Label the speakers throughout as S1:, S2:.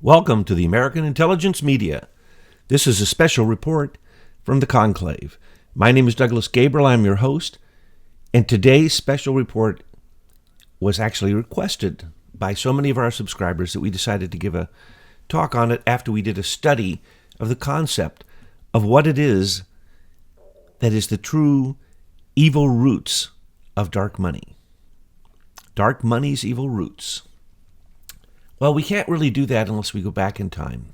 S1: Welcome to the American Intelligence Media. This is a special report from the Conclave. My name is Douglas Gabriel. I'm your host, and today's special report was actually requested by so many of our subscribers that we decided to give a talk on it after we did a study of the concept of what it is that is the true evil roots of dark money. Dark money's evil roots. Well, we can't really do that unless we go back in time.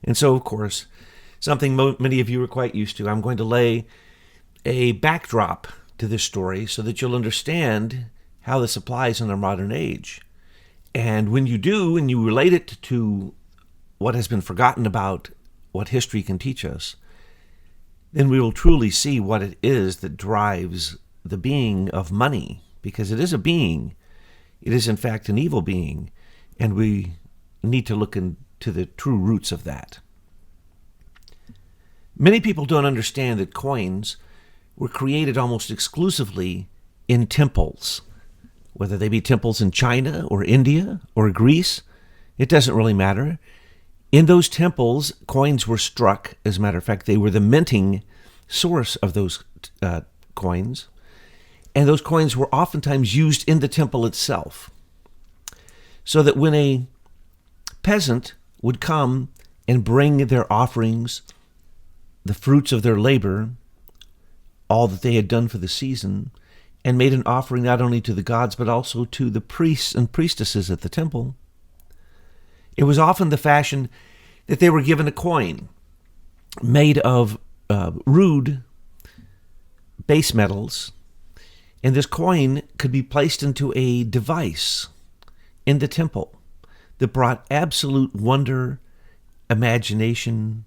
S1: And so, of course, something many of you are quite used to, I'm going to lay a backdrop to this story so that you'll understand how this applies in our modern age. And when you do, and you relate it to what has been forgotten about what history can teach us, then we will truly see what it is that drives the being of money, because it is a being. It is, in fact, an evil being. And we need to look into the true roots of that. Many people don't understand that coins were created almost exclusively in temples. Whether they be temples in China or India or Greece, it doesn't really matter. In those temples, coins were struck. As a matter of fact, they were the minting source of those coins. And those coins were oftentimes used in the temple itself. So that when a peasant would come and bring their offerings, the fruits of their labor, all that they had done for the season, and made an offering not only to the gods but also to the priests and priestesses at the temple, it was often the fashion that they were given a coin made of rude base metals, and this coin could be placed into a device in the temple that brought absolute wonder, imagination,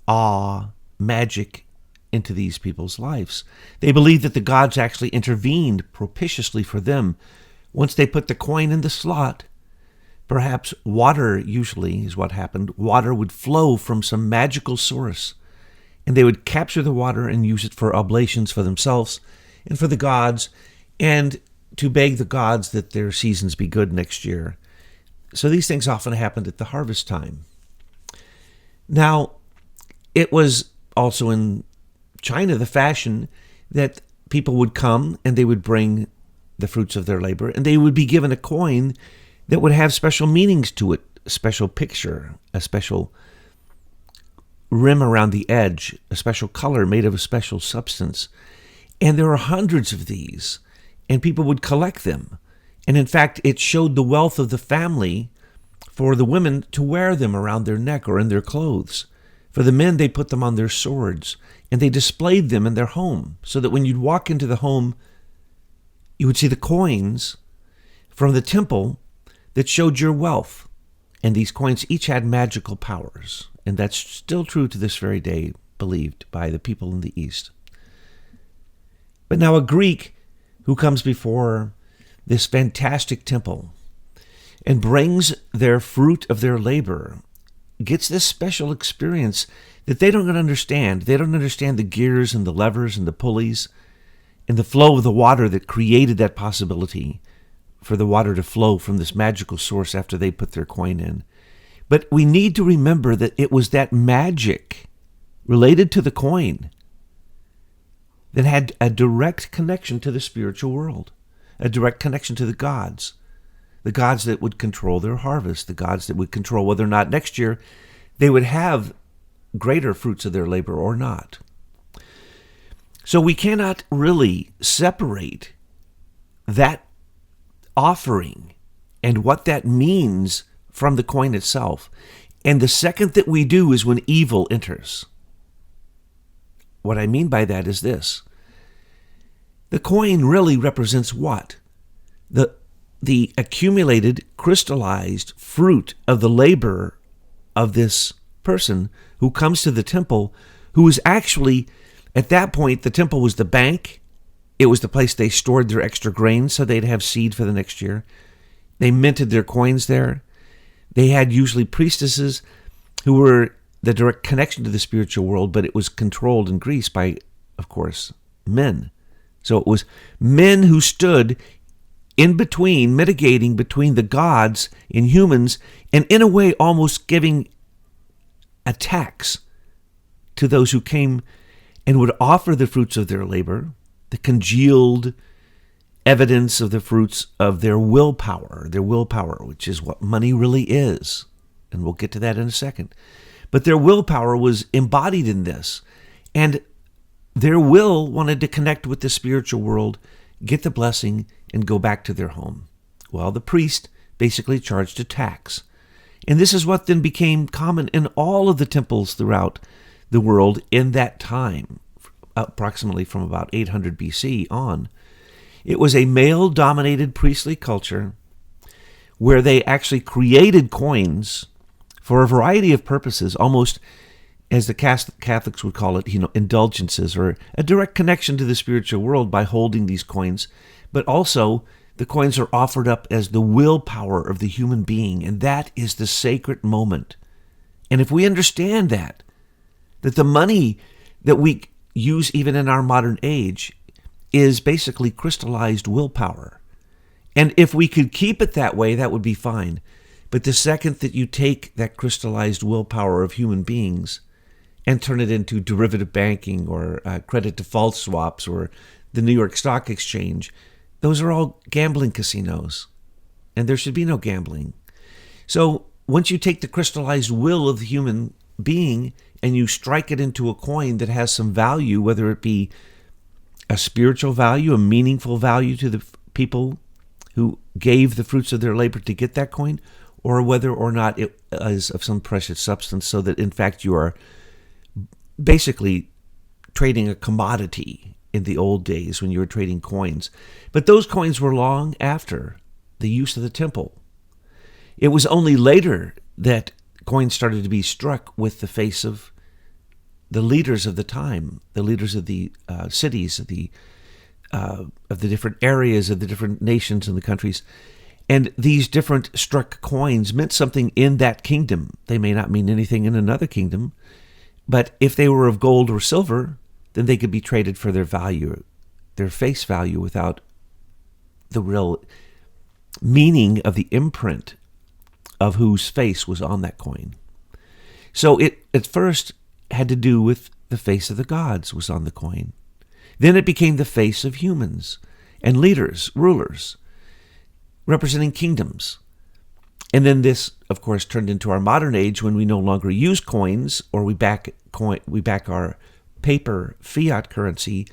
S1: awe, magic into these people's lives. They believed that the gods actually intervened propitiously for them. Once they put the coin in the slot, perhaps water usually is what happened. Water would flow from some magical source, and they would capture the water and use it for oblations for themselves and for the gods, and to beg the gods that their seasons be good next year. So these things often happened at the harvest time. Now, it was also in China the fashion that people would come and they would bring the fruits of their labor, and they would be given a coin that would have special meanings to it, a special picture, a special rim around the edge, a special color made of a special substance. And there are hundreds of these. And people would collect them. And in fact, it showed the wealth of the family for the women to wear them around their neck or in their clothes. For the men, they put them on their swords, and they displayed them in their home, so that when you'd walk into the home, you would see the coins from the temple that showed your wealth. And these coins each had magical powers. And that's still true to this very day, believed by the people in the East. But now a Greek who comes before this fantastic temple and brings their fruit of their labor, gets this special experience that they don't understand. They don't understand the gears and the levers and the pulleys and the flow of the water that created that possibility for the water to flow from this magical source after they put their coin in. But we need to remember that it was that magic related to the coin that had a direct connection to the spiritual world, a direct connection to the gods that would control their harvest, the gods that would control whether or not next year they would have greater fruits of their labor or not. So we cannot really separate that offering and what that means from the coin itself. And the second that we do is when evil enters. What I mean by that is this. The coin really represents what? The accumulated, crystallized fruit of the labor of this person who comes to the temple, who is actually, at that point, the temple was the bank. It was the place they stored their extra grain so they'd have seed for the next year. They minted their coins there. They had usually priestesses who were the direct connection to the spiritual world, but it was controlled in Greece by, of course, men. So it was men who stood in between, mitigating between the gods and humans, and in a way almost giving a tax to those who came and would offer the fruits of their labor, the congealed evidence of the fruits of their willpower, which is what money really is. And we'll get to that in a second. But their willpower was embodied in this. And their will wanted to connect with the spiritual world, get the blessing, and go back to their home. Well, the priest basically charged a tax. And this is what then became common in all of the temples throughout the world in that time, approximately from about 800 BC on. It was a male-dominated priestly culture where they actually created coins for a variety of purposes, almost as the Catholics would call it, indulgences, or a direct connection to the spiritual world by holding these coins. But also, the coins are offered up as the willpower of the human being, and that is the sacred moment. And if we understand that the money that we use even in our modern age is basically crystallized willpower. And if we could keep it that way, that would be fine. But the second that you take that crystallized willpower of human beings and turn it into derivative banking or credit default swaps or the New York Stock Exchange, those are all gambling casinos. And there should be no gambling. So once you take the crystallized will of the human being and you strike it into a coin that has some value, whether it be a spiritual value, a meaningful value to the people who gave the fruits of their labor to get that coin, or whether or not it is of some precious substance, so that in fact you are basically trading a commodity in the old days when you were trading coins. But those coins were long after the use of the temple. It was only later that coins started to be struck with the face of the leaders of the time, the leaders of the cities, of the different areas, of the different nations and the countries. And these different struck coins meant something in that kingdom. They may not mean anything in another kingdom, but if they were of gold or silver, then they could be traded for their value, their face value, without the real meaning of the imprint of whose face was on that coin. So it at first had to do with the face of the gods was on the coin. Then it became the face of humans and leaders, rulers, representing kingdoms. And then this, of course, turned into our modern age when we no longer use coins, or we back our paper fiat currency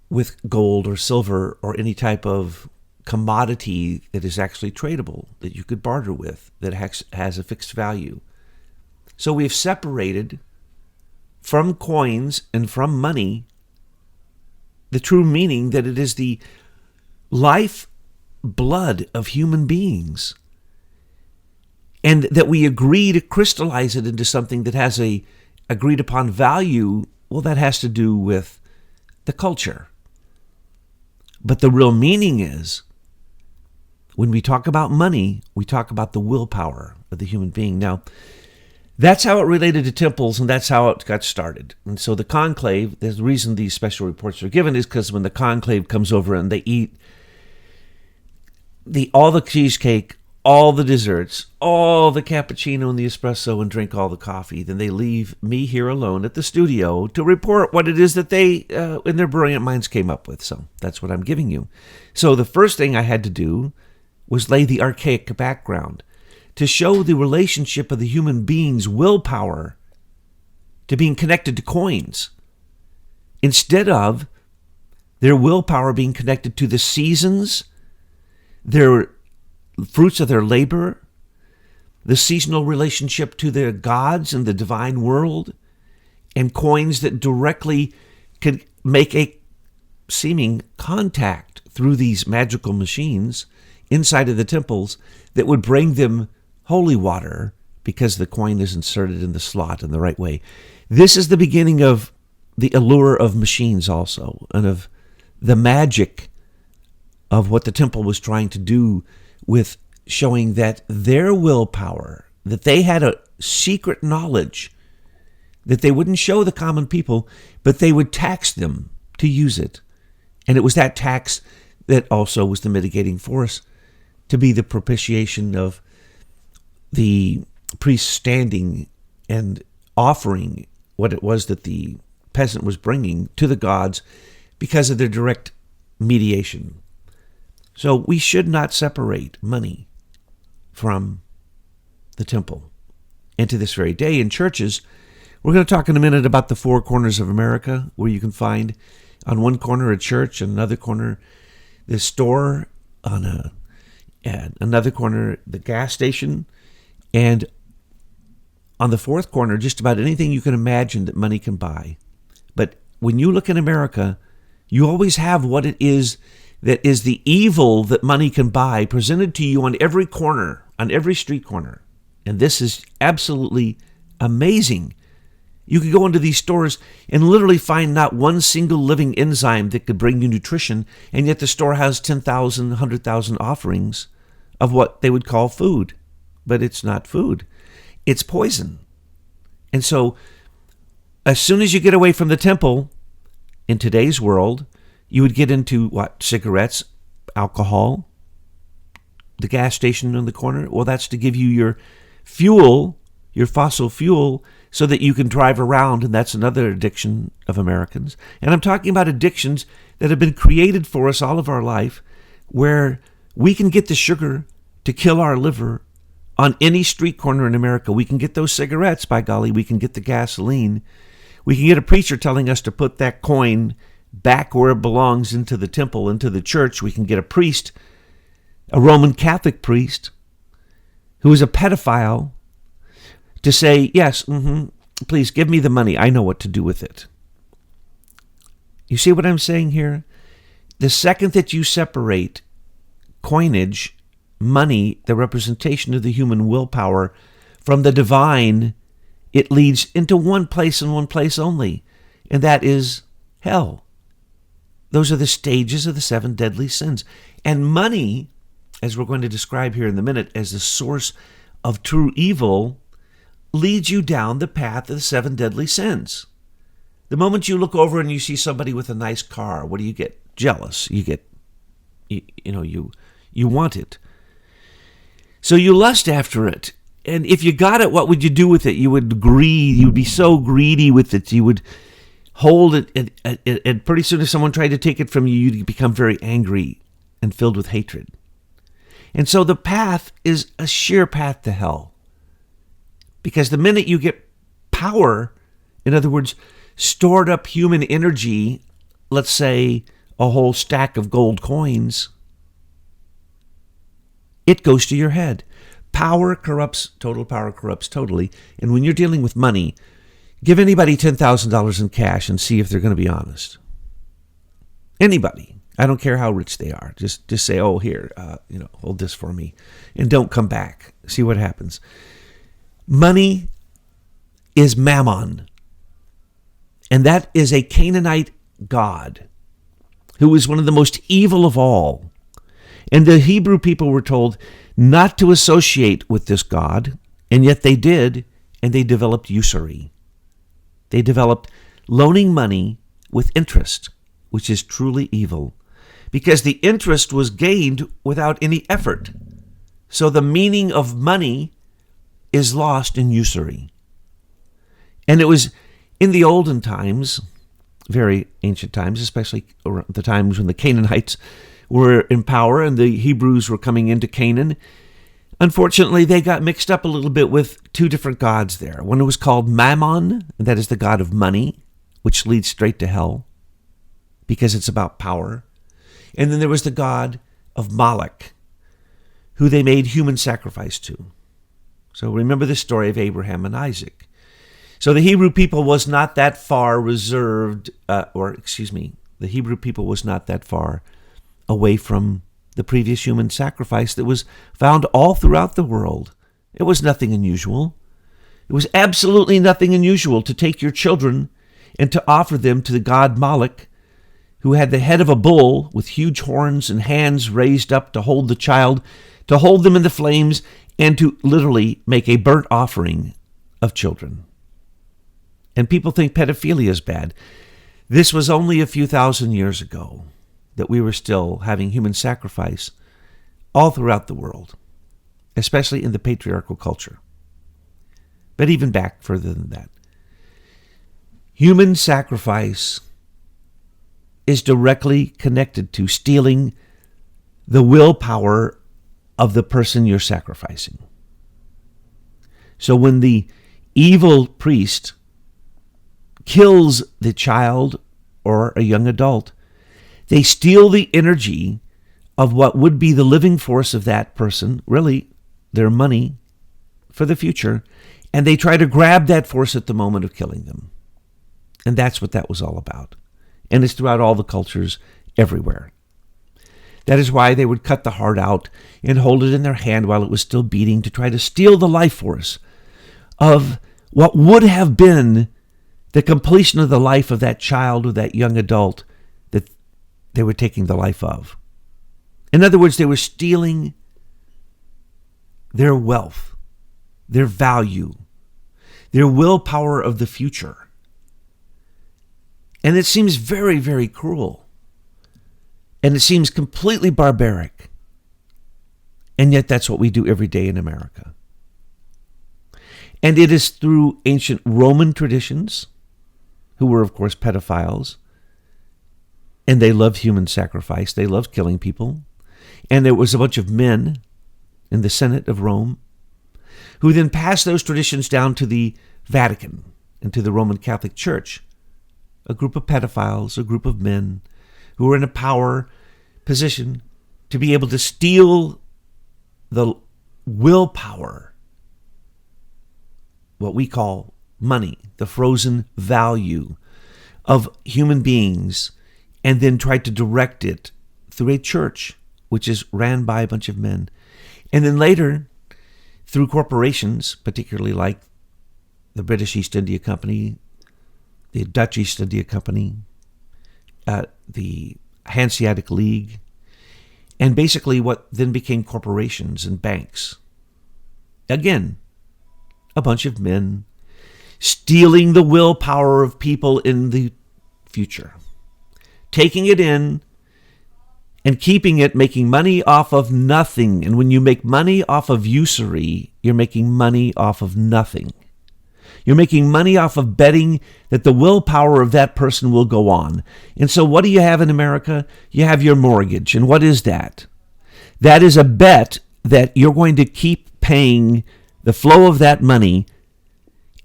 S1: with gold or silver or any type of commodity that is actually tradable, that you could barter with, that has a fixed value. So we've separated from coins and from money the true meaning that it is the life blood of human beings, and that we agree to crystallize it into something that has a agreed upon value. Well, that has to do with the culture. But the real meaning is, when we talk about money, we talk about the willpower of the human being. Now, that's how it related to temples, and that's how it got started. And so the conclave, the reason these special reports are given is because when the conclave comes over and they eat all the cheesecake, all the desserts, all the cappuccino and the espresso, and drink all the coffee, then they leave me here alone at the studio to report what it is that they, in their brilliant minds, came up with. So that's what I'm giving you. So the first thing I had to do was lay the archaic background to show the relationship of the human being's willpower to being connected to coins, instead of their willpower being connected to the seasons, their fruits of their labor, the seasonal relationship to their gods and the divine world, and coins that directly could make a seeming contact through these magical machines inside of the temples that would bring them holy water because the coin is inserted in the slot in the right way. This is the beginning of the allure of machines also, and of the magic of what the temple was trying to do with showing that their willpower, that they had a secret knowledge that they wouldn't show the common people, but they would tax them to use it. And it was that tax that also was the mitigating force to be the propitiation of the priest standing and offering what it was that the peasant was bringing to the gods because of their direct mediation. So we should not separate money from the temple. And to this very day in churches, we're going to talk in a minute about the four corners of America, where you can find on one corner a church, on another corner the store, on another corner the gas station, and on the fourth corner just about anything you can imagine that money can buy. But when you look in America, you always have what it is that is the evil that money can buy presented to you on every corner, on every street corner. And this is absolutely amazing. You could go into these stores and literally find not one single living enzyme that could bring you nutrition, and yet the store has 10,000, 100,000 offerings of what they would call food. But it's not food. It's poison. And so as soon as you get away from the temple, in today's world, you would get into what? Cigarettes, alcohol, the gas station on the corner. Well, that's to give you your fuel, your fossil fuel, so that you can drive around, and that's another addiction of Americans. And I'm talking about addictions that have been created for us all of our life, where we can get the sugar to kill our liver on any street corner in America. We can get those cigarettes, by golly, we can get the gasoline. We can get a preacher telling us to put that coin back where it belongs, into the temple, into the church. We can get a priest, a Roman Catholic priest, who is a pedophile, to say, yes, please give me the money. I know what to do with it. You see what I'm saying here? The second that you separate coinage, money, the representation of the human willpower, from the divine, it leads into one place and one place only, and that is hell. Those are the stages of the seven deadly sins. And money, as we're going to describe here in a minute, as the source of true evil, leads you down the path of the seven deadly sins. The moment you look over and you see somebody with a nice car, what do you get? Jealous. You get, you want it. So you lust after it. And if you got it, what would you do with it? You would greed. You would be so greedy with it. You would hold it. And pretty soon if someone tried to take it from you, you'd become very angry and filled with hatred. And so the path is a sheer path to hell. Because the minute you get power, in other words, stored up human energy, let's say a whole stack of gold coins, it goes to your head. Power corrupts, total power corrupts totally. And when you're dealing with money, give anybody $10,000 in cash and see if they're going to be honest. Anybody. I don't care how rich they are. Just say, oh, here, hold this for me. And don't come back. See what happens. Money is Mammon. And that is a Canaanite god who is one of the most evil of all. And the Hebrew people were told not to associate with this god, and yet they did, and they developed usury. They developed loaning money with interest, which is truly evil, because the interest was gained without any effort. So the meaning of money is lost in usury. And it was in the olden times, very ancient times, especially around the times when the Canaanites were in power and the Hebrews were coming into Canaan. Unfortunately, they got mixed up a little bit with two different gods there. One was called Mammon, and that is the god of money, which leads straight to hell because it's about power. And then there was the god of Moloch, who they made human sacrifice to. So remember the story of Abraham and Isaac. So the Hebrew people was not that far reserved, the Hebrew people was not that far away from the previous human sacrifice that was found all throughout the world. It was nothing unusual. It was absolutely nothing unusual to take your children and to offer them to the god Moloch, who had the head of a bull with huge horns and hands raised up to hold the child, to hold them in the flames, and to literally make a burnt offering of children. And people think pedophilia is bad. This was only a few thousand years ago. that we were still having human sacrifice all throughout the world, especially in the patriarchal culture. But even back further than that. Human sacrifice is directly connected to stealing the willpower of the person you're sacrificing. So when the evil priest kills the child or a young adult, they steal the energy of what would be the living force of that person, really their money for the future, and they try to grab that force at the moment of killing them. And that's what that was all about. And it's throughout all the cultures everywhere. That is why they would cut the heart out and hold it in their hand while it was still beating to try to steal the life force of what would have been the completion of the life of that child or that young adult that they were taking the life of. In other words, they were stealing their wealth, their value, their willpower of the future. And it seems very, very cruel. And it seems completely barbaric. And yet that's what we do every day in America. And it is through ancient Roman traditions, who were, of course, pedophiles, and they loved human sacrifice. They loved killing people. And there was a bunch of men in the Senate of Rome who then passed those traditions down to the Vatican and to the Roman Catholic Church. A group of pedophiles, a group of men who were in a power position to be able to steal the willpower, what we call money, the frozen value of human beings, and then try to direct it through a church, which is ran by a bunch of men. And then later, through corporations, particularly like the British East India Company, the Dutch East India Company, the Hanseatic League, and basically what then became corporations and banks. Again, a bunch of men stealing the willpower of people in the future, taking it in and keeping it, making money off of nothing. And when you make money off of usury, you're making money off of nothing. You're making money off of betting that the willpower of that person will go on. And so what do you have in America? You have your mortgage. And what is that? That is a bet that you're going to keep paying the flow of that money.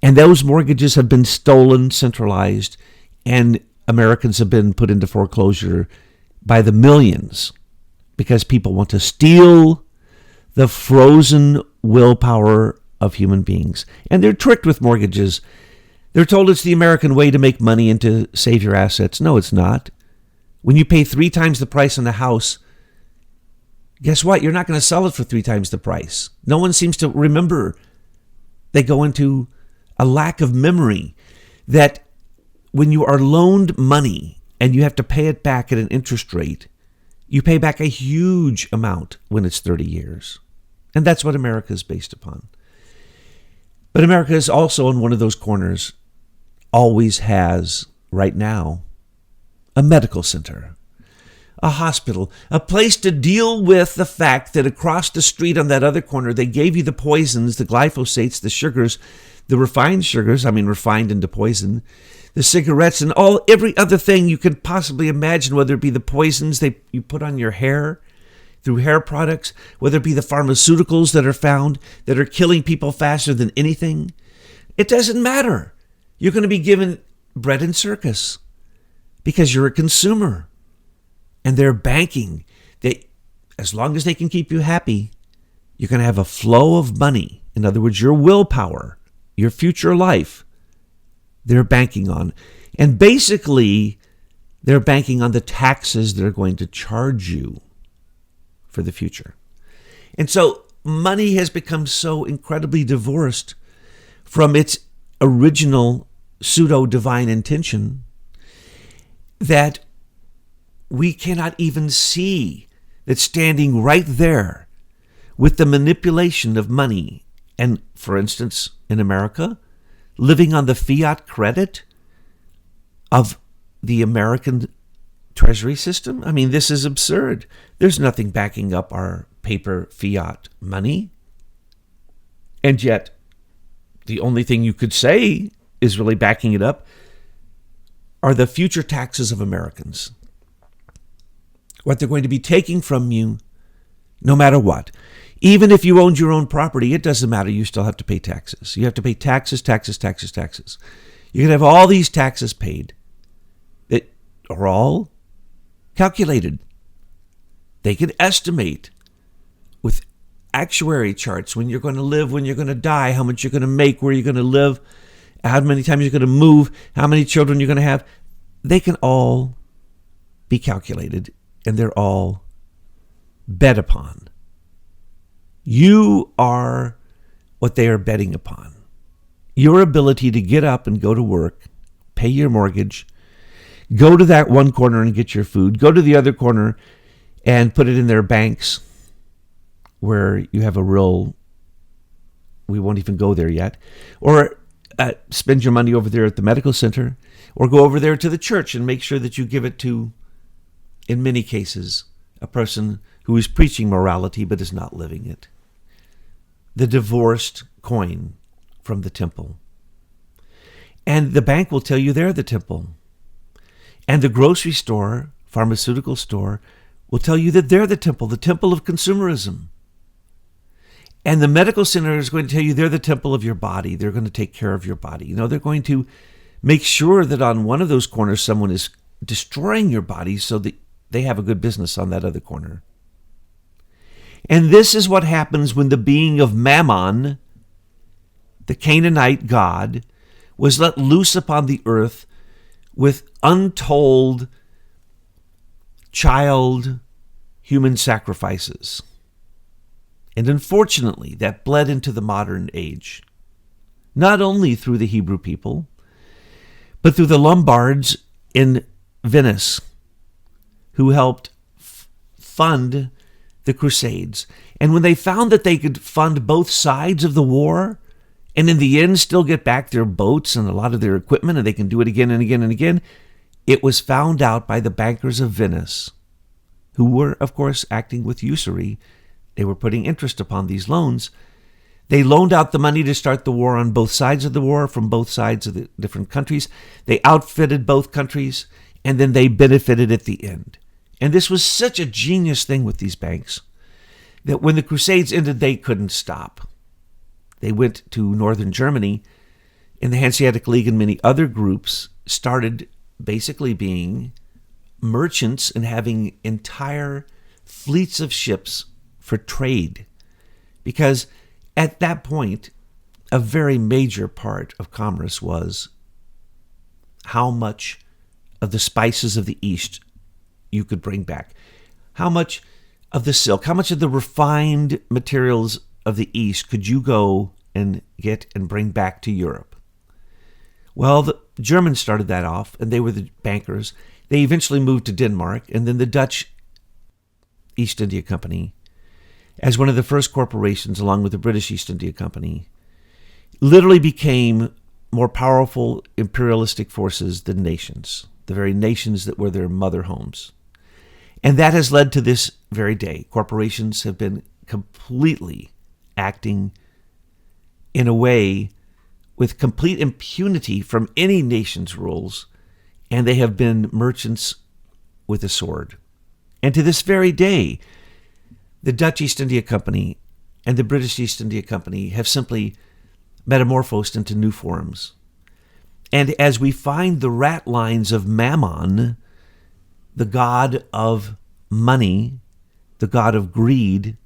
S1: And those mortgages have been stolen, centralized, and Americans have been put into foreclosure by the millions because people want to steal the frozen willpower of human beings. And they're tricked with mortgages. They're told it's the American way to make money and to save your assets. No, it's not. When you pay 3 times the price on a house, guess what? You're not going to sell it for 3 times the price. No one seems to remember. They go into a lack of memory that when you are loaned money and you have to pay it back at an interest rate, you pay back a huge amount when it's 30 years. And that's what America is based upon. But America is also in one of those corners, always has right now, a medical center, a hospital, a place to deal with the fact that across the street on that other corner, they gave you the poisons, the glyphosates, the sugars, the refined sugars, refined into poison, the cigarettes, and every other thing you could possibly imagine, whether it be the poisons you put on your hair, through hair products, whether it be the pharmaceuticals that are found that are killing people faster than anything. It doesn't matter. You're going to be given bread and circus because you're a consumer. And they're banking. As long as they can keep you happy, you're going to have a flow of money. In other words, your willpower, your future life, they're banking on. And basically, they're banking on the taxes they're going to charge you for the future. And so money has become so incredibly divorced from its original pseudo-divine intention that we cannot even see that standing right there with the manipulation of money, and for instance, in America, living on the fiat credit of the American treasury system? I mean, this is absurd. There's nothing backing up our paper fiat money. And yet, the only thing you could say is really backing it up are the future taxes of Americans. What they're going to be taking from you, no matter what. Even if you owned your own property, it doesn't matter. You still have to pay taxes. You have to pay taxes, taxes, taxes, taxes. You can have all these taxes paid that are all calculated. They can estimate with actuary charts when you're going to live, when you're going to die, how much you're going to make, where you're going to live, how many times you're going to move, how many children you're going to have. They can all be calculated, and they're all bet upon. You are what they are betting upon. Your ability to get up and go to work, pay your mortgage, go to that one corner and get your food, go to the other corner and put it in their banks where you have we won't even go there yet, or spend your money over there at the medical center, or go over there to the church and make sure that you give it to, in many cases, a person who is preaching morality but is not living it. The divorced coin from the temple. And the bank will tell you they're the temple. And the grocery store, pharmaceutical store, will tell you that they're the temple of consumerism. And the medical center is going to tell you they're the temple of your body. They're going to take care of your body. They're going to make sure that on one of those corners someone is destroying your body so that they have a good business on that other corner. And this is what happens when the being of Mammon, the Canaanite god, was let loose upon the earth with untold child human sacrifices. And unfortunately, that bled into the modern age, not only through the Hebrew people, but through the Lombards in Venice, who helped fund the Crusades. And when they found that they could fund both sides of the war, and in the end still get back their boats and a lot of their equipment, and they can do it again and again and again, it was found out by the bankers of Venice, who were, of course, acting with usury. They were putting interest upon these loans. They loaned out the money to start the war on both sides of the war from both sides of the different countries. They outfitted both countries, and then they benefited at the end. And this was such a genius thing with these banks that when the Crusades ended, they couldn't stop. They went to northern Germany, and the Hanseatic League and many other groups started basically being merchants and having entire fleets of ships for trade. Because at that point, a very major part of commerce was how much of the spices of the East you could bring back. How much of the silk, how much of the refined materials of the East could you go and get and bring back to Europe? Well, the Germans started that off, and they were the bankers. They eventually moved to Denmark, and then the Dutch East India Company, as one of the first corporations, along with the British East India Company, literally became more powerful imperialistic forces than nations, the very nations that were their mother homes. And that has led to this very day. Corporations have been completely acting in a way with complete impunity from any nation's rules, and they have been merchants with a sword. And to this very day, the Dutch East India Company and the British East India Company have simply metamorphosed into new forms. And as we find the ratlines of Mammon, the god of money, the god of greed,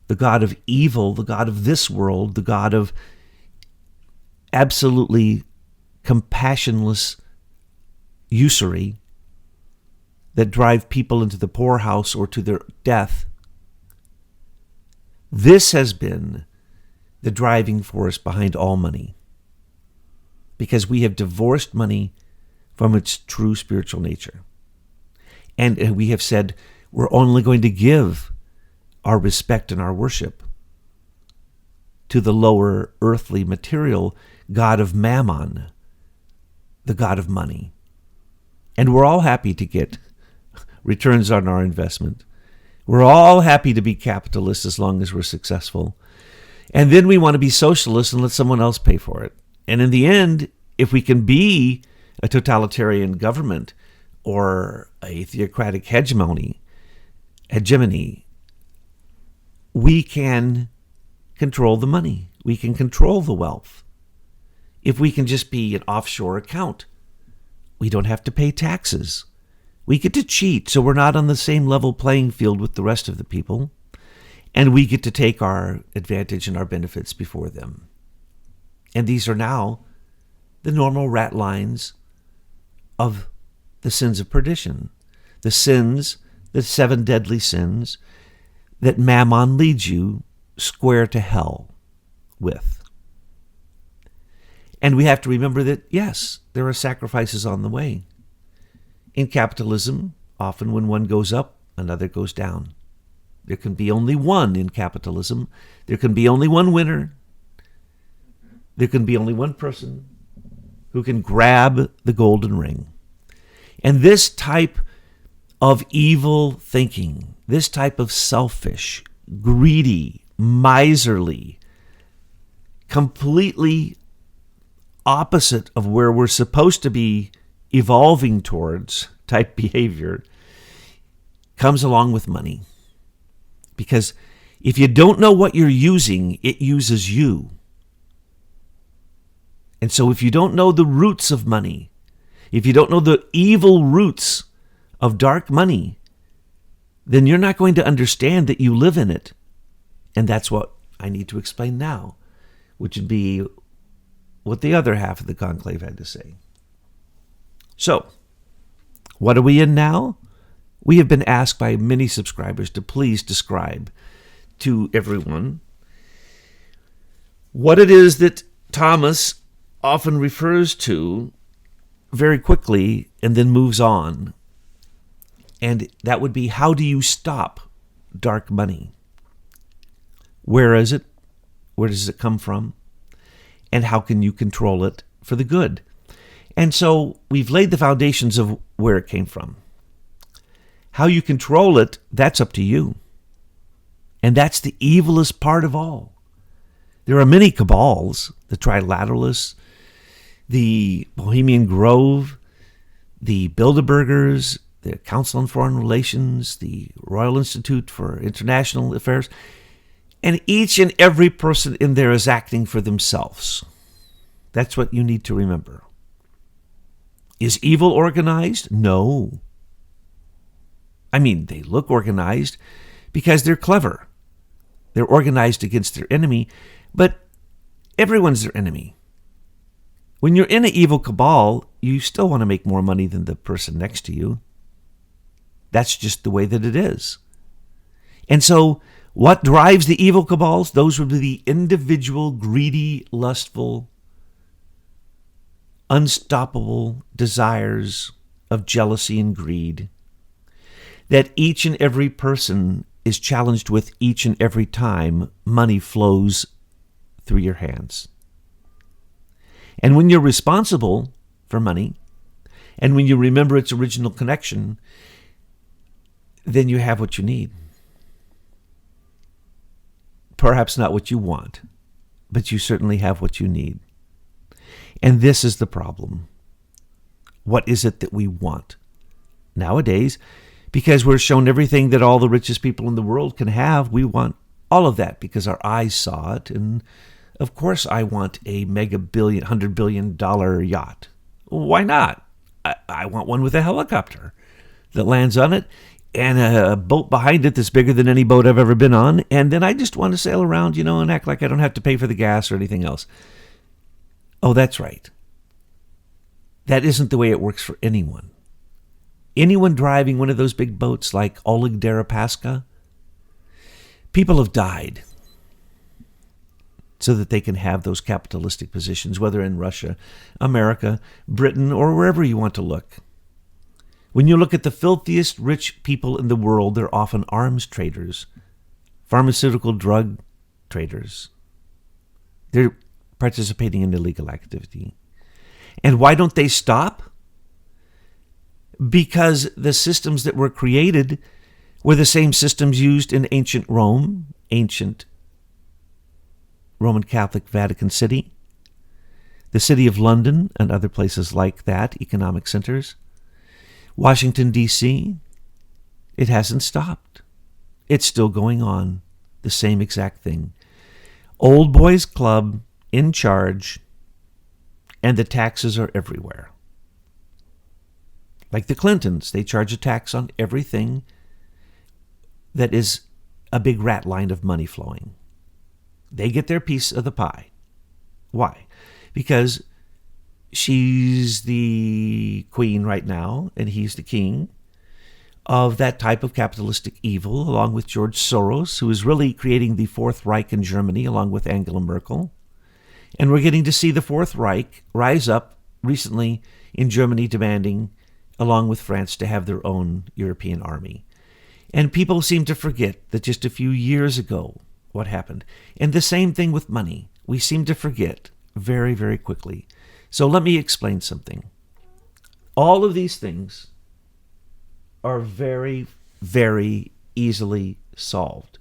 S1: the god of evil, the god of this world, the god of absolutely compassionless usury that drive people into the poorhouse or to their death. This has been the driving force behind all money, because we have divorced money from its true spiritual nature. And we have said we're only going to give our respect and our worship to the lower earthly material god of Mammon, the god of money. And we're all happy to get returns on our investment. We're all happy to be capitalists as long as we're successful. And then we want to be socialists and let someone else pay for it. And in the end, if we can be a totalitarian government or a theocratic hegemony, we can control the money. We can control the wealth. If we can just be an offshore account, we don't have to pay taxes. We get to cheat, so we're not on the same level playing field with the rest of the people. And we get to take our advantage and our benefits before them. And these are now the normal ratlines of the sins of perdition. The sins, the 7 deadly sins that Mammon leads you square to hell with. And we have to remember that, yes, there are sacrifices on the way. In capitalism, often when one goes up, another goes down. There can be only one in capitalism. There can be only one winner. There can be only one person who can grab the golden ring. And this type of evil thinking, this type of selfish, greedy, miserly, completely opposite of where we're supposed to be evolving towards type behavior, comes along with money. Because if you don't know what you're using, it uses you. And so if you don't know the roots of money, if you don't know the evil roots of dark money, then you're not going to understand that you live in it. And that's what I need to explain now, which would be what the other half of the conclave had to say. So, what are we in now? We have been asked by many subscribers to please describe to everyone what it is that Thomas often refers to very quickly and then moves on. And that would be, how do you stop dark money? Where is it? Where does it come from? And how can you control it for the good? And so we've laid the foundations of where it came from. How you control it, that's up to you. And that's the evilest part of all. There are many cabals, the Trilateralists, the Bohemian Grove, the Bilderbergers, the Council on Foreign Relations, the Royal Institute for International Affairs, and each and every person in there is acting for themselves. That's what you need to remember. Is evil organized? No. I mean, they look organized because they're clever. They're organized against their enemy, but everyone's their enemy. When you're in an evil cabal, you still want to make more money than the person next to you. That's just the way that it is. And so, what drives the evil cabals? Those would be the individual, greedy, lustful, unstoppable desires of jealousy and greed that each and every person is challenged with each and every time money flows through your hands. And when you're responsible for money, and when you remember its original connection, then you have what you need. Perhaps not what you want, but you certainly have what you need. And this is the problem. What is it that we want? Nowadays, because we're shown everything that all the richest people in the world can have, we want all of that because our eyes saw it. And of course, I want a $100 billion yacht. Why not? I want one with a helicopter that lands on it and a boat behind it that's bigger than any boat I've ever been on. And then I just want to sail around, and act like I don't have to pay for the gas or anything else. Oh, that's right. That isn't the way it works for anyone. Anyone driving one of those big boats like Oleg Deripaska, people have died so that they can have those capitalistic positions, whether in Russia, America, Britain, or wherever you want to look. When you look at the filthiest rich people in the world, they're often arms traders, pharmaceutical drug traders. They're participating in illegal activity. And why don't they stop? because the systems that were created were the same systems used in ancient Rome, ancient Roman Catholic Vatican City, the city of London and other places like that, economic centers, Washington, D.C. It hasn't stopped. It's still going on, the same exact thing. Old boys club in charge, and the taxes are everywhere. Like the Clintons, they charge a tax on everything that is a big rat line of money flowing. They get their piece of the pie. Why? Because she's the queen right now, and he's the king of that type of capitalistic evil, along with George Soros, who is really creating the Fourth Reich in Germany, along with Angela Merkel. And we're getting to see the Fourth Reich rise up recently in Germany, demanding, along with France, to have their own European army. And people seem to forget that just a few years ago, what happened. And the same thing with money. We seem to forget very, very quickly. So let me explain something. All of these things are very, very easily solved.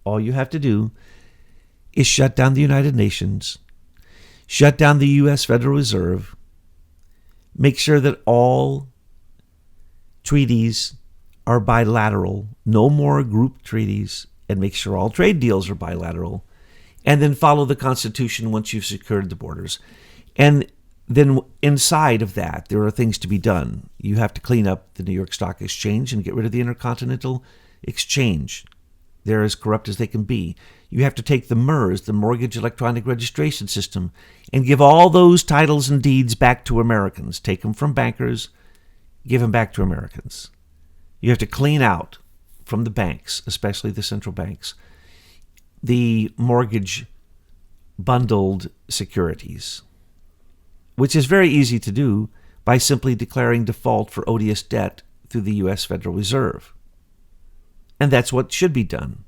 S1: All you have to do is shut down the United Nations, shut down the U.S. Federal Reserve, make sure that all treaties are bilateral, no more group treaties, and make sure all trade deals are bilateral, and then follow the Constitution once you've secured the borders. And then inside of that, there are things to be done. You have to clean up the New York Stock Exchange and get rid of the Intercontinental Exchange. They're as corrupt as they can be. You have to take the MERS, the Mortgage Electronic Registration System, and give all those titles and deeds back to Americans. Take them from bankers, give them back to Americans. You have to clean out from the banks, especially the central banks, the mortgage bundled securities, which is very easy to do by simply declaring default for odious debt through the U.S. Federal Reserve. And that's what should be done.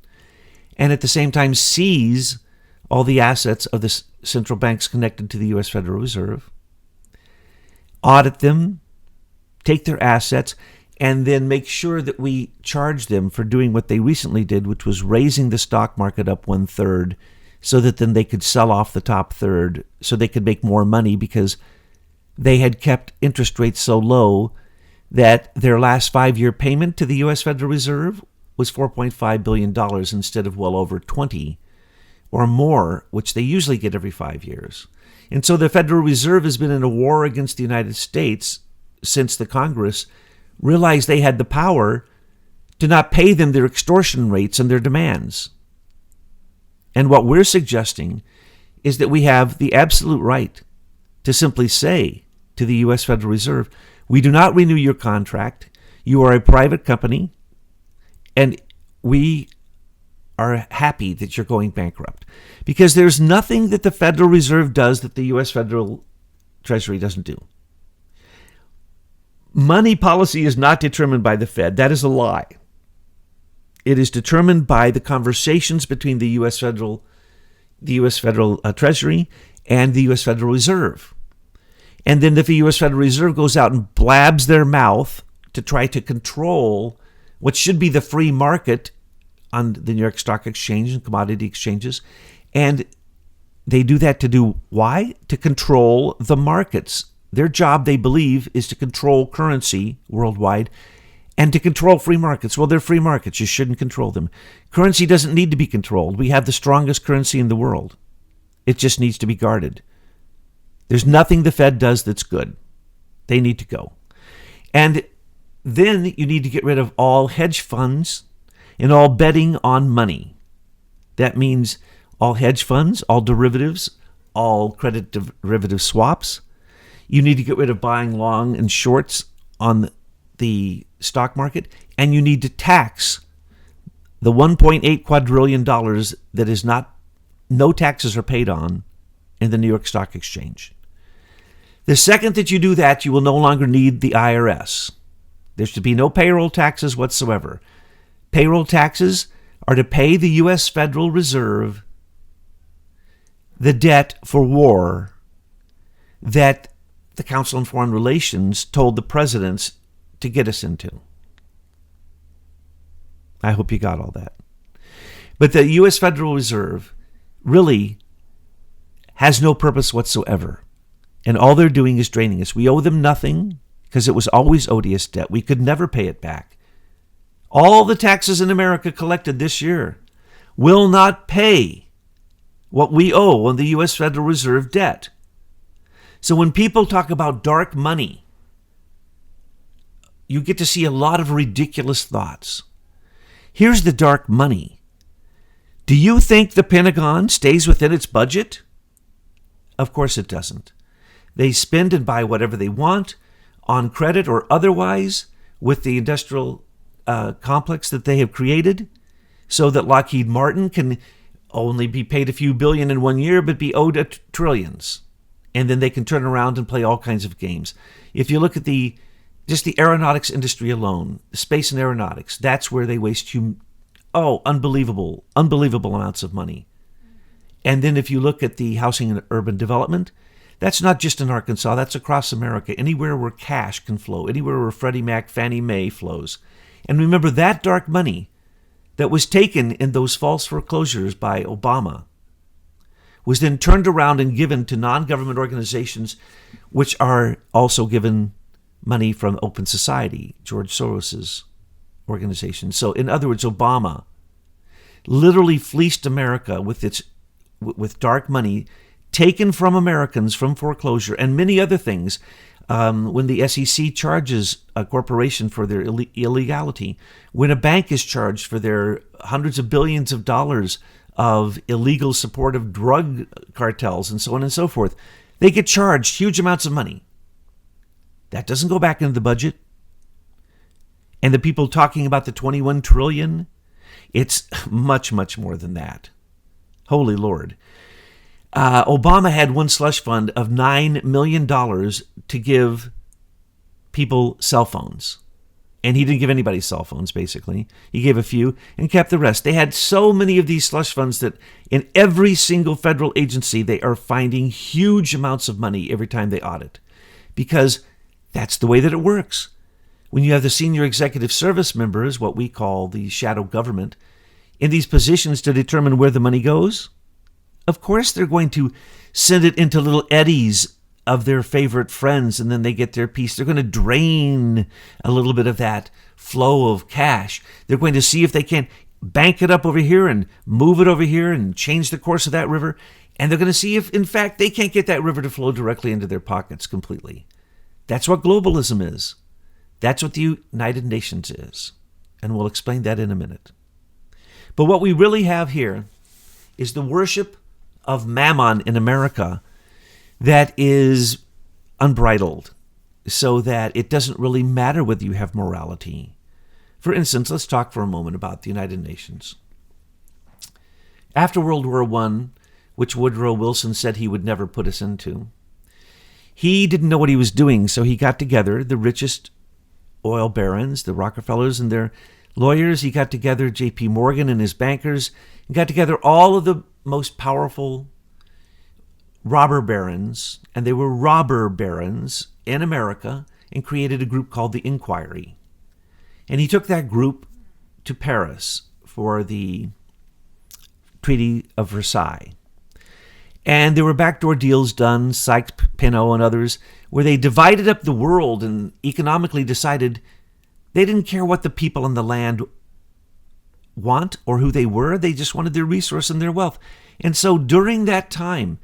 S1: And at the same time, seize all the assets of the central banks connected to the U.S. Federal Reserve, audit them, take their assets, and then make sure that we charge them for doing what they recently did, which was raising the stock market up 1/3, so that then they could sell off the top third, so they could make more money, because they had kept interest rates so low that their last 5-year payment to the U.S. Federal Reserve was $4.5 billion instead of well over 20 or more, which they usually get every 5 years. And so the Federal Reserve has been in a war against the United States since the Congress realized they had the power to not pay them their extortion rates and their demands. And what we're suggesting is that we have the absolute right to simply say to the U.S. Federal Reserve, we do not renew your contract. You are a private company, and we are happy that you're going bankrupt. Because there's nothing that the Federal Reserve does that the U.S. Federal Treasury doesn't do. Money policy is not determined by the Fed. That is a lie. It is determined by the conversations between the U.S. Federal Treasury and the U.S. Federal Reserve. And then if the U.S. Federal Reserve goes out and blabs their mouth to try to control what should be the free market on the New York Stock Exchange and commodity exchanges, and they do that to do why? To control the markets. Their job, they believe, is to control currency worldwide and to control free markets. Well, they're free markets. You shouldn't control them. Currency doesn't need to be controlled. We have the strongest currency in the world. It just needs to be guarded. There's nothing the Fed does that's good. They need to go. And then you need to get rid of all hedge funds and all betting on money. That means all hedge funds, all derivatives, all credit derivative swaps. You need to get rid of buying long and shorts on the stock market, and you need to tax the $1.8 quadrillion that is no taxes are paid on in the New York Stock Exchange. The second that you do that, you will no longer need the IRS. There should be no payroll taxes whatsoever. Payroll taxes are to pay the U.S. Federal Reserve the debt for war that the Council on Foreign Relations told the presidents to get us into. I hope you got all that. But the U.S. Federal Reserve really has no purpose whatsoever. And all they're doing is draining us. We owe them nothing because it was always odious debt. We could never pay it back. All the taxes in America collected this year will not pay what we owe on the U.S. Federal Reserve debt. So when people talk about dark money, you get to see a lot of ridiculous thoughts. Here's the dark money. Do you think the Pentagon stays within its budget? Of course it doesn't. They spend and buy whatever they want on credit or otherwise with the industrial complex that they have created so that Lockheed Martin can only be paid a few billion in 1 year but be owed trillions. And then they can turn around and play all kinds of games. If you look at just the aeronautics industry alone, space and aeronautics, that's where they waste unbelievable amounts of money. And then if you look at the housing and urban development, that's not just in Arkansas, that's across America. Anywhere where cash can flow, anywhere where Freddie Mac, Fannie Mae flows. And remember, that dark money that was taken in those false foreclosures by Obama was then turned around and given to non-government organizations, which are also given money from Open Society, George Soros's organization. So in other words, Obama literally fleeced America with dark money taken from Americans from foreclosure and many other things. When the SEC charges a corporation for their illegality, when a bank is charged for their hundreds of billions of dollars of illegal support of drug cartels and so on and so forth, they get charged huge amounts of money. That doesn't go back into the budget. And the people talking about the 21 trillion, it's much, much more than that. Holy Lord. Obama had one slush fund of $9 million to give people cell phones. And he didn't give anybody cell phones, basically. He gave a few and kept the rest. They had so many of these slush funds that in every single federal agency, they are finding huge amounts of money every time they audit. Because that's the way that it works. When you have the senior executive service members, what we call the shadow government, in these positions to determine where the money goes, of course they're going to send it into little eddies of their favorite friends, and then they get their piece. They're going to drain a little bit of that flow of cash. They're going to see if they can bank it up over here and move it over here and change the course of that river. And they're going to see if, in fact, they can't get that river to flow directly into their pockets completely. That's what globalism is. That's what the United Nations is. And we'll explain that in a minute. But what we really have here is the worship of Mammon in America that is unbridled, so that it doesn't really matter whether you have morality. For instance, let's talk for a moment about the United Nations. After World War I, which Woodrow Wilson said he would never put us into, he didn't know what he was doing, so he got together the richest oil barons, the Rockefellers and their lawyers. He got together J.P. Morgan and his bankers. He got together all of the most powerful robber barons, and they were robber barons in America, and created a group called the Inquiry. And he took that group to Paris for the Treaty of Versailles. And there were backdoor deals done, Sykes-Picot and others, where they divided up the world and economically decided they didn't care what the people in the land want or who they were. They just wanted their resource and their wealth. And so during that time,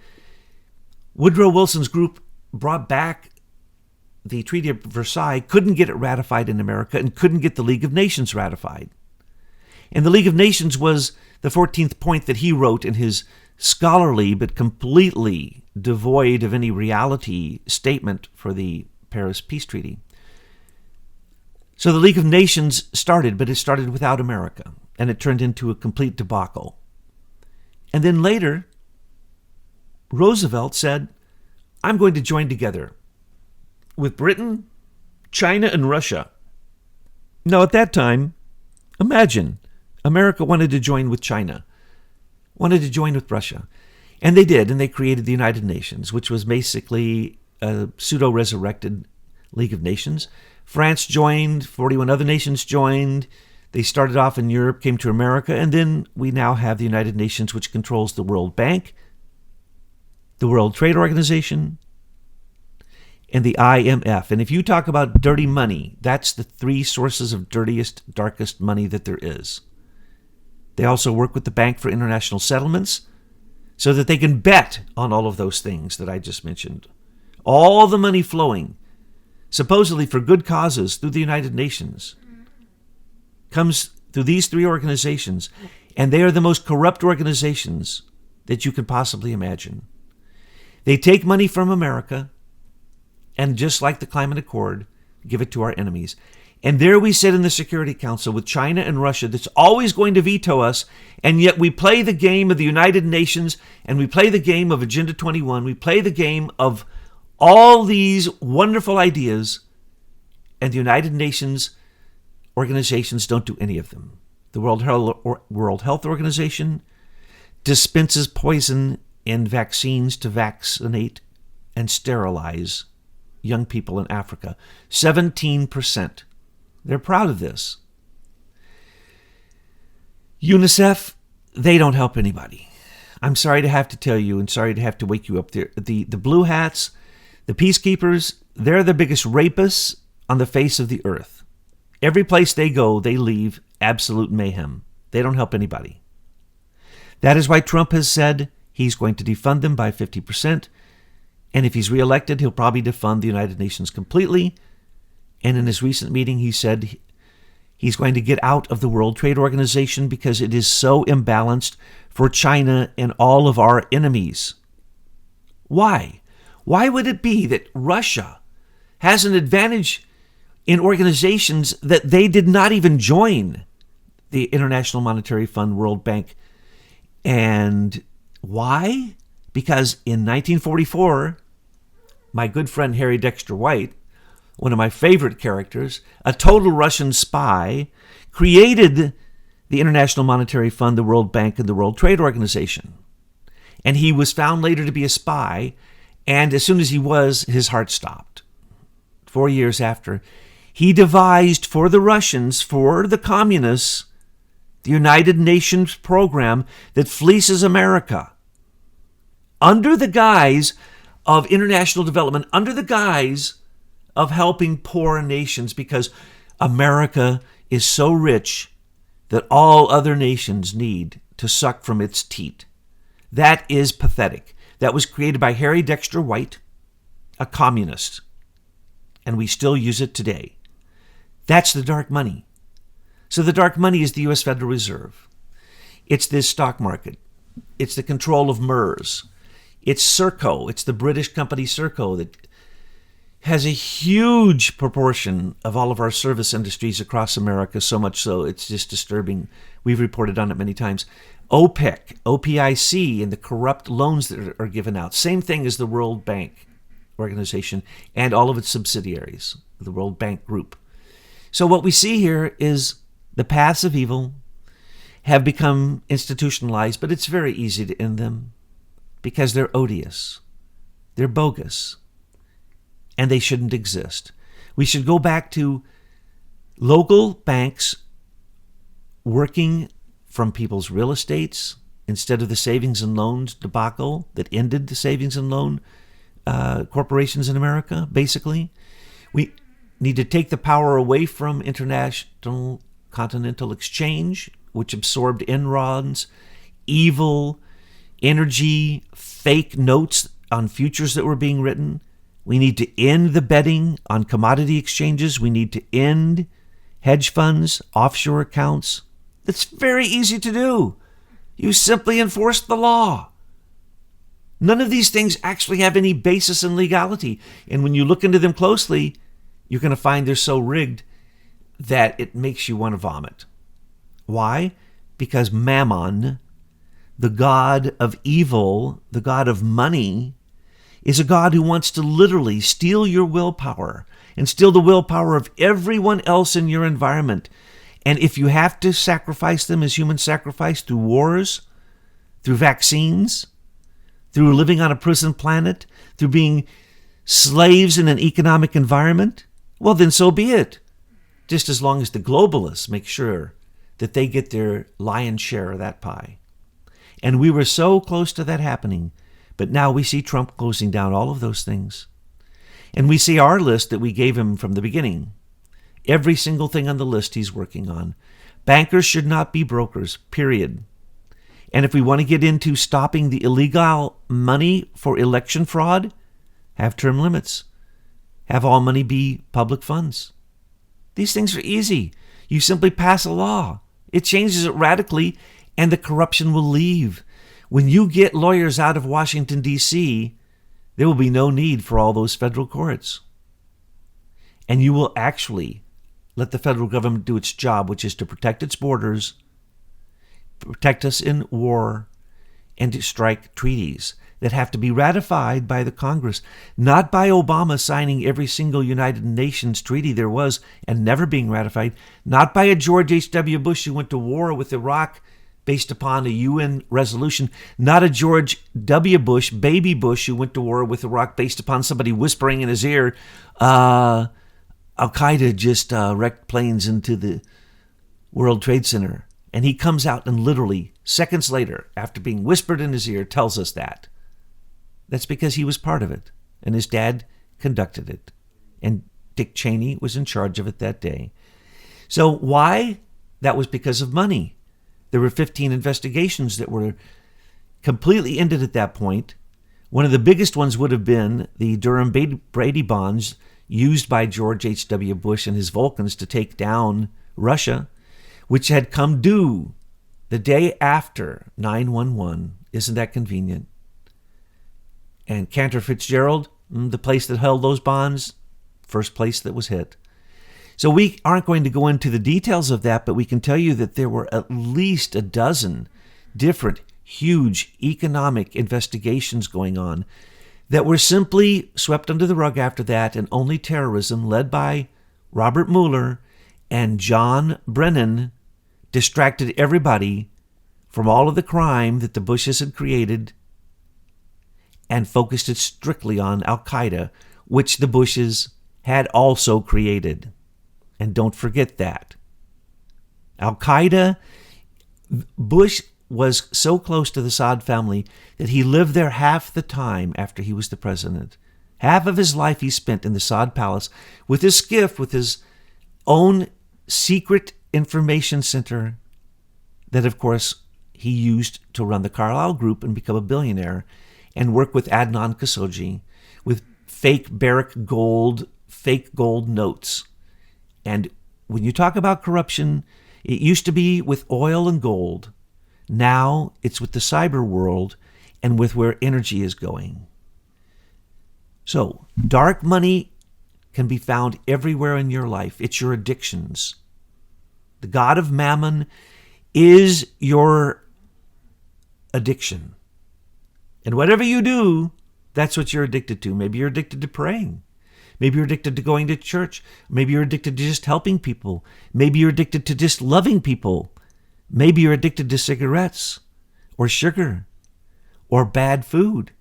S1: Woodrow Wilson's group brought back the Treaty of Versailles, couldn't get it ratified in America, and couldn't get the League of Nations ratified. And the League of Nations was the 14th point that he wrote in his scholarly but completely devoid of any reality statement for the Paris Peace Treaty. So the League of Nations started, but it started without America, and it turned into a complete debacle. And then later, Roosevelt said, I'm going to join together with Britain, China, and Russia. Now, at that time, imagine, America wanted to join with China, wanted to join with Russia. And they did, and they created the United Nations, which was basically a pseudo-resurrected League of Nations. France joined, 41 other nations joined. They started off in Europe, came to America, and then we now have the United Nations, which controls the World Bank, the World Trade Organization, and the IMF. And if you talk about dirty money, that's the three sources of dirtiest, darkest money that there is. They also work with the Bank for International Settlements so that they can bet on all of those things that I just mentioned. All the money flowing, supposedly for good causes through the United Nations, comes through these three organizations, and they are the most corrupt organizations that you can possibly imagine. They take money from America, and just like the Climate Accord, give it to our enemies. And there we sit in the Security Council with China and Russia that's always going to veto us, and yet we play the game of the United Nations, and we play the game of Agenda 21, we play the game of all these wonderful ideas, and the United Nations organizations don't do any of them. The World Health Organization dispenses poison in vaccines to vaccinate and sterilize young people in Africa. 17%. They're proud of this. UNICEF, they don't help anybody. I'm sorry to have to tell you and sorry to have to wake you up there. The blue hats, the peacekeepers, they're the biggest rapists on the face of the earth. Every place they go, they leave absolute mayhem. They don't help anybody. That is why Trump has said he's going to defund them by 50%. And if he's reelected, he'll probably defund the United Nations completely. And in his recent meeting, he said he's going to get out of the World Trade Organization because it is so imbalanced for China and all of our enemies. Why? Why would it be that Russia has an advantage in organizations that they did not even join? The International Monetary Fund, World Bank. And why? Because in 1944, my good friend Harry Dexter White, one of my favorite characters, a total Russian spy, created the International Monetary Fund, the World Bank, and the World Trade Organization. And he was found later to be a spy, and as soon as he was, his heart stopped. 4 years after, he devised for the Russians, for the communists, the United Nations program that fleeces America under the guise of international development, under the guise of helping poor nations, because America is so rich that all other nations need to suck from its teat. That is pathetic. That was created by Harry Dexter White, a communist, and we still use it today. That's the dark money. So the dark money is the U.S. Federal Reserve. It's this stock market. It's the control of MERS. It's Serco. It's the British company Serco that has a huge proportion of all of our service industries across America, so much so it's just disturbing. We've reported on it many times. OPEC, OPIC, and the corrupt loans that are given out. Same thing as the World Bank Organization and all of its subsidiaries, the World Bank Group. So what we see here is the paths of evil have become institutionalized, but it's very easy to end them because they're odious, they're bogus, and they shouldn't exist. We should go back to local banks working from people's real estates instead of the savings and loans debacle that ended the savings and loan corporations in America, basically. We need to take the power away from international continental exchange, which absorbed Enron's evil energy fake notes on futures that were being written. We need to end the betting on commodity exchanges. We need to end hedge funds, offshore accounts. It's very easy to do. You simply enforce the law. None of these things actually have any basis in legality. And when you look into them closely, you're going to find they're so rigged that it makes you want to vomit. Why? Because Mammon, the god of evil, the god of money, is a god who wants to literally steal your willpower and steal the willpower of everyone else in your environment. And if you have to sacrifice them as human sacrifice through wars, through vaccines, through living on a prison planet, through being slaves in an economic environment, well, then so be it. Just as long as the globalists make sure that they get their lion's share of that pie. And we were so close to that happening, but now we see Trump closing down all of those things. And we see our list that we gave him from the beginning. Every single thing on the list he's working on. Bankers should not be brokers, period. And if we want to get into stopping the illegal money for election fraud, have term limits. Have all money be public funds. These things are easy. You simply pass a law. It changes it radically, and the corruption will leave. When you get lawyers out of Washington, D.C., there will be no need for all those federal courts. And you will actually let the federal government do its job, which is to protect its borders, protect us in war, and to strike treaties that have to be ratified by the Congress, not by Obama signing every single United Nations treaty there was and never being ratified, not by a George H.W. Bush who went to war with Iraq based upon a UN resolution, not a George W. Bush, baby Bush, who went to war with Iraq based upon somebody whispering in his ear, Al-Qaeda just wrecked planes into the World Trade Center. And he comes out and literally, seconds later, after being whispered in his ear, tells us that. That's because he was part of it, and his dad conducted it. And Dick Cheney was in charge of it that day. So why? That was because of money. There were 15 investigations that were completely ended at that point. One of the biggest ones would have been the Durham-Brady bonds used by George H.W. Bush and his Vulcans to take down Russia, which had come due the day after 9/11. Isn't that convenient? And Cantor Fitzgerald, the place that held those bonds, first place that was hit. So we aren't going to go into the details of that, but we can tell you that there were at least a dozen different huge economic investigations going on that were simply swept under the rug after that, and only terrorism led by Robert Mueller and John Brennan distracted everybody from all of the crime that the Bushes had created and focused it strictly on Al-Qaeda, which the Bushes had also created. And don't forget that. Al-Qaeda, Bush was so close to the Saud family that he lived there half the time after he was the president. Half of his life he spent in the Saud Palace with his skiff, with his own secret information center that, of course, he used to run the Carlyle Group and become a billionaire and work with Adnan Khashoggi with fake Barrick gold, fake gold notes. And when you talk about corruption, it used to be with oil and gold. Now it's with the cyber world and with where energy is going. So dark money can be found everywhere in your life. It's your addictions. The god of Mammon is your addiction. And whatever you do, that's what you're addicted to. Maybe you're addicted to praying. Maybe you're addicted to going to church. Maybe you're addicted to just helping people. Maybe you're addicted to just loving people. Maybe you're addicted to cigarettes or sugar or bad food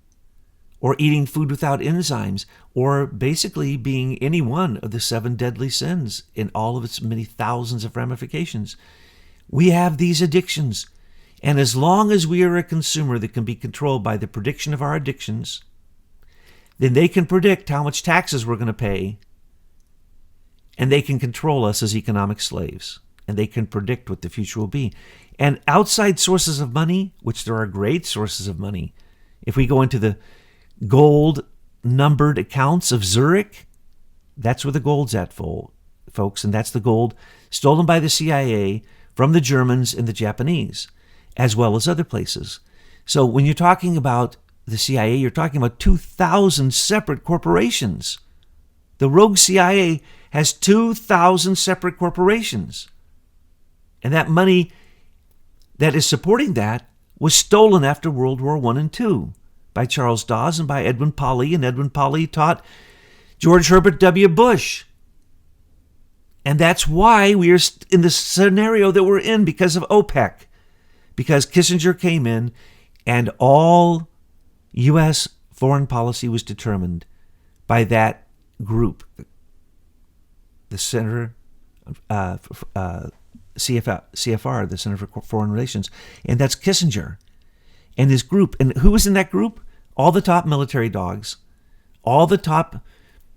S1: or eating food without enzymes or basically being any one of the 7 deadly sins in all of its many thousands of ramifications. We have these addictions. And as long as we are a consumer that can be controlled by the prediction of our addictions, then they can predict how much taxes we're going to pay, and they can control us as economic slaves, and they can predict what the future will be. And outside sources of money, which there are great sources of money, if we go into the gold numbered accounts of Zurich, that's where the gold's at, folks, and that's the gold stolen by the CIA from the Germans and the Japanese, as well as other places. So when you're talking about the CIA, you're talking about 2,000 separate corporations. The rogue CIA has 2,000 separate corporations. And that money that is supporting that was stolen after World War I and II by Charles Dawes and by Edwin Pauley. And Edwin Pauley taught George Herbert W. Bush. And that's why we are in the scenario that we're in because of OPEC. Because Kissinger came in and all U.S. foreign policy was determined by that group, the Center, CFR, the Center for Foreign Relations, and that's Kissinger and his group. And who was in that group? All the top military dogs, all the top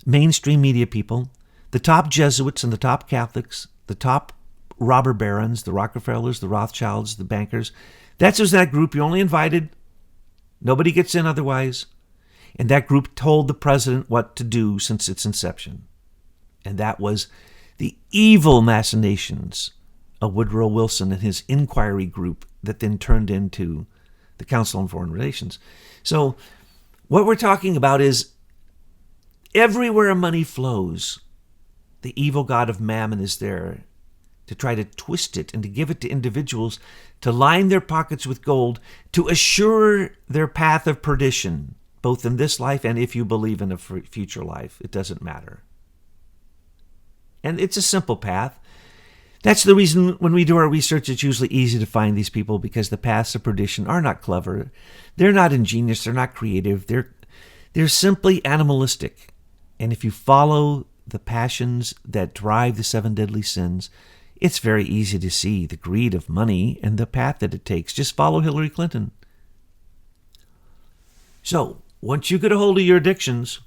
S1: mainstream media people, the top Jesuits and the top Catholics, the top robber barons, the Rockefellers, the Rothschilds, the bankers. That's just that group. You're only invited. Nobody gets in otherwise. And that group told the president what to do since its inception. And that was the evil machinations of Woodrow Wilson and his inquiry group that then turned into the Council on Foreign Relations. So what we're talking about is everywhere money flows, the evil god of Mammon is there to try to twist it and to give it to individuals to line their pockets with gold, to assure their path of perdition, both in this life and if you believe in a future life. It doesn't matter. And it's a simple path. That's the reason when we do our research, it's usually easy to find these people, because the paths of perdition are not clever. They're not ingenious. They're not creative. They're simply animalistic. And if you follow the passions that drive the 7 deadly sins, it's very easy to see the greed of money and the path that it takes. Just follow Hillary Clinton. So once you get a hold of your addictions,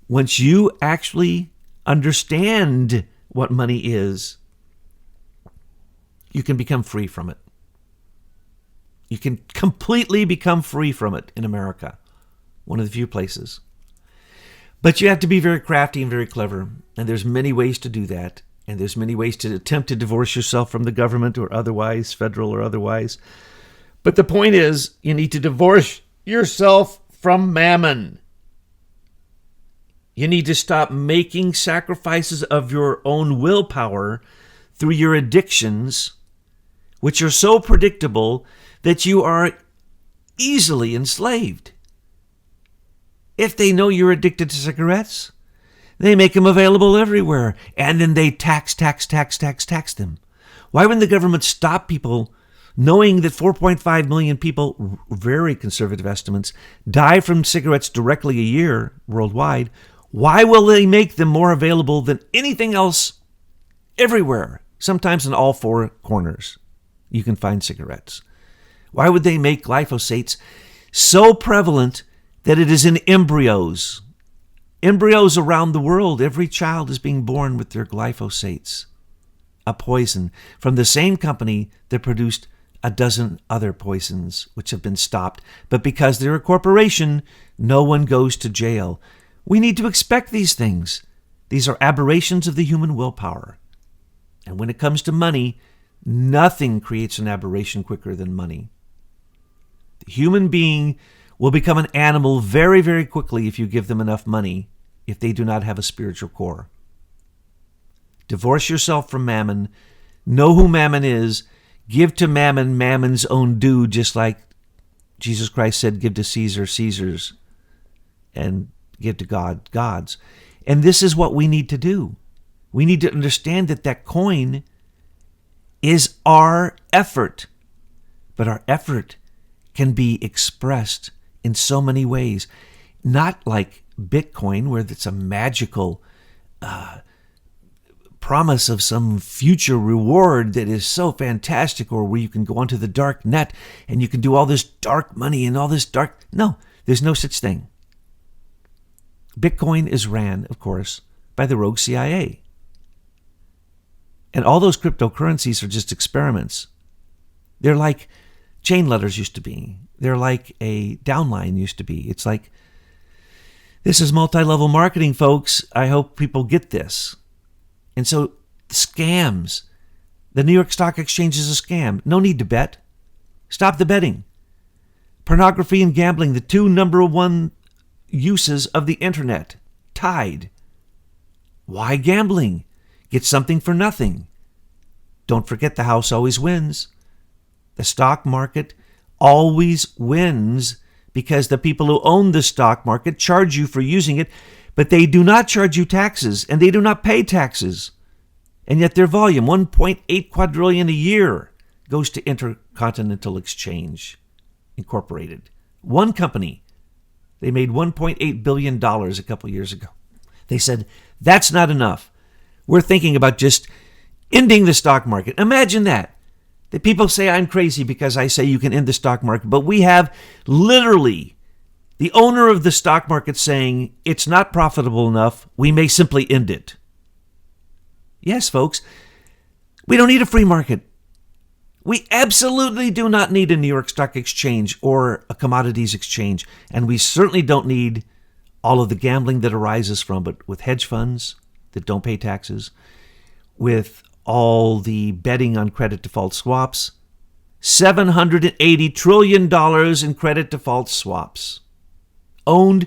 S1: once you actually understand what money is, you can become free from it. You can completely become free from it in America, one of the few places. But you have to be very crafty and very clever, and there's many ways to do that, and there's many ways to attempt to divorce yourself from the government or otherwise, federal or otherwise. But the point is, you need to divorce yourself from Mammon. You need to stop making sacrifices of your own willpower through your addictions, which are so predictable that you are easily enslaved. If they know you're addicted to cigarettes, they make them available everywhere, and then they tax them. Why wouldn't the government stop people knowing that 4.5 million people, very conservative estimates, die from cigarettes directly a year worldwide? Why will they make them more available than anything else everywhere? Sometimes in all 4 corners, you can find cigarettes. Why would they make glyphosates so prevalent that it is in embryos? Embryos around the world, every child is being born with their glyphosates, a poison from the same company that produced a dozen other poisons which have been stopped. But because they're a corporation, no one goes to jail. We need to expect these things. These are aberrations of the human willpower. And when it comes to money, nothing creates an aberration quicker than money. The human being will become an animal very, very quickly if you give them enough money, if they do not have a spiritual core. Divorce yourself from Mammon. Know who Mammon is. Give to Mammon Mammon's own due, just like Jesus Christ said, give to Caesar Caesar's, and give to God God's. And this is what we need to do. We need to understand that that coin is our effort. But our effort can be expressed in so many ways. Not like Bitcoin, where it's a magical promise of some future reward that is so fantastic, or where you can go onto the dark net and you can do all this dark money and all this dark... No, there's no such thing. Bitcoin is ran, of course, by the rogue CIA. And all those cryptocurrencies are just experiments. They're like chain letters used to be. They're like a downline used to be. It's like, this is multi-level marketing, folks. I hope people get this. And so, scams. The New York Stock Exchange is a scam. No need to bet. Stop the betting. Pornography and gambling, the 2 number 1 uses of the internet, tied. Why gambling? Get something for nothing. Don't forget, the house always wins. The stock market always wins because the people who own the stock market charge you for using it, but they do not charge you taxes, and they do not pay taxes. And yet their volume, 1.8 quadrillion a year, goes to Intercontinental Exchange Incorporated. One company. They made $1.8 billion a couple years ago. They said, that's not enough. We're thinking about just ending the stock market. Imagine that. The people say I'm crazy because I say you can end the stock market, but we have literally the owner of the stock market saying it's not profitable enough. We may simply end it. Yes, folks, we don't need a free market. We absolutely do not need a New York Stock Exchange or a commodities exchange, and we certainly don't need all of the gambling that arises from it with hedge funds that don't pay taxes, with all the betting on credit default swaps, $780 trillion in credit default swaps, owned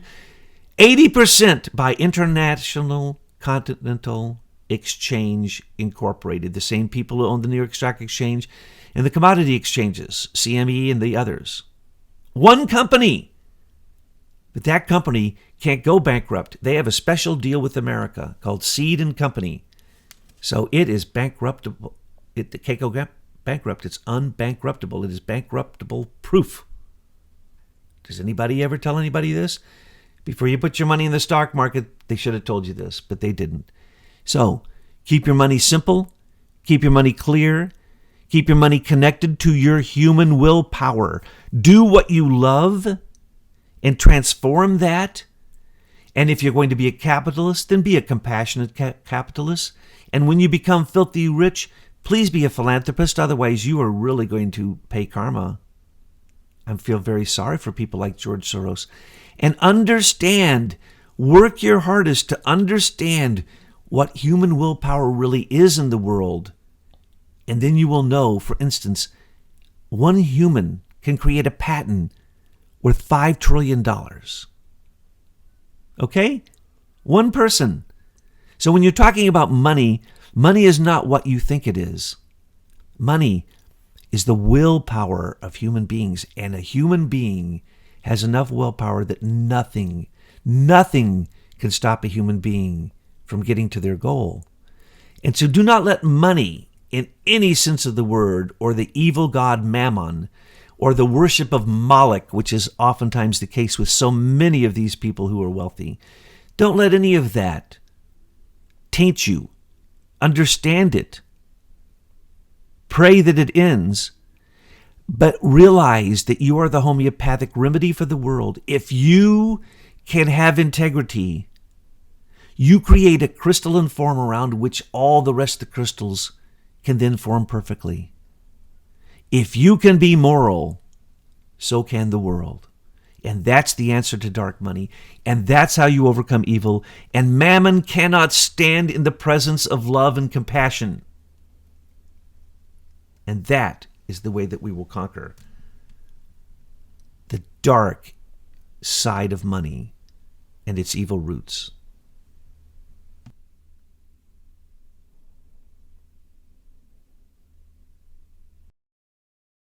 S1: 80% by International Continental Exchange Incorporated, the same people who own the New York Stock Exchange and the commodity exchanges, CME and the others. One company. But that company can't go bankrupt. They have a special deal with America called Seed and Company. So it is bankruptable. It can't go bankrupt. It's unbankruptable. It is bankruptable proof. Does anybody ever tell anybody this? Before you put your money in the stock market, they should have told you this, but they didn't. So keep your money simple. Keep your money clear. Keep your money connected to your human willpower. Do what you love and transform that. And if you're going to be a capitalist, then be a compassionate capitalist. And when you become filthy rich, please be a philanthropist. Otherwise, you are really going to pay karma. I feel very sorry for people like George Soros. And understand, work your hardest to understand what human willpower really is in the world. And then you will know, for instance, one human can create a patent worth $5 trillion. Okay? One person. So when you're talking about money, money is not what you think it is. Money is the willpower of human beings. And a human being has enough willpower that nothing can stop a human being from getting to their goal. And so do not let money, in any sense of the word, or the evil god Mammon, or the worship of Moloch, which is oftentimes the case with so many of these people who are wealthy. Don't let any of that taint you. Understand it. Pray that it ends, but realize that you are the homeopathic remedy for the world. If you can have integrity, you create a crystalline form around which all the rest of the crystals can then form perfectly. If you can be moral, so can the world. And that's the answer to dark money. And that's how you overcome evil. And Mammon cannot stand in the presence of love and compassion. And that is the way that we will conquer the dark side of money and its evil roots.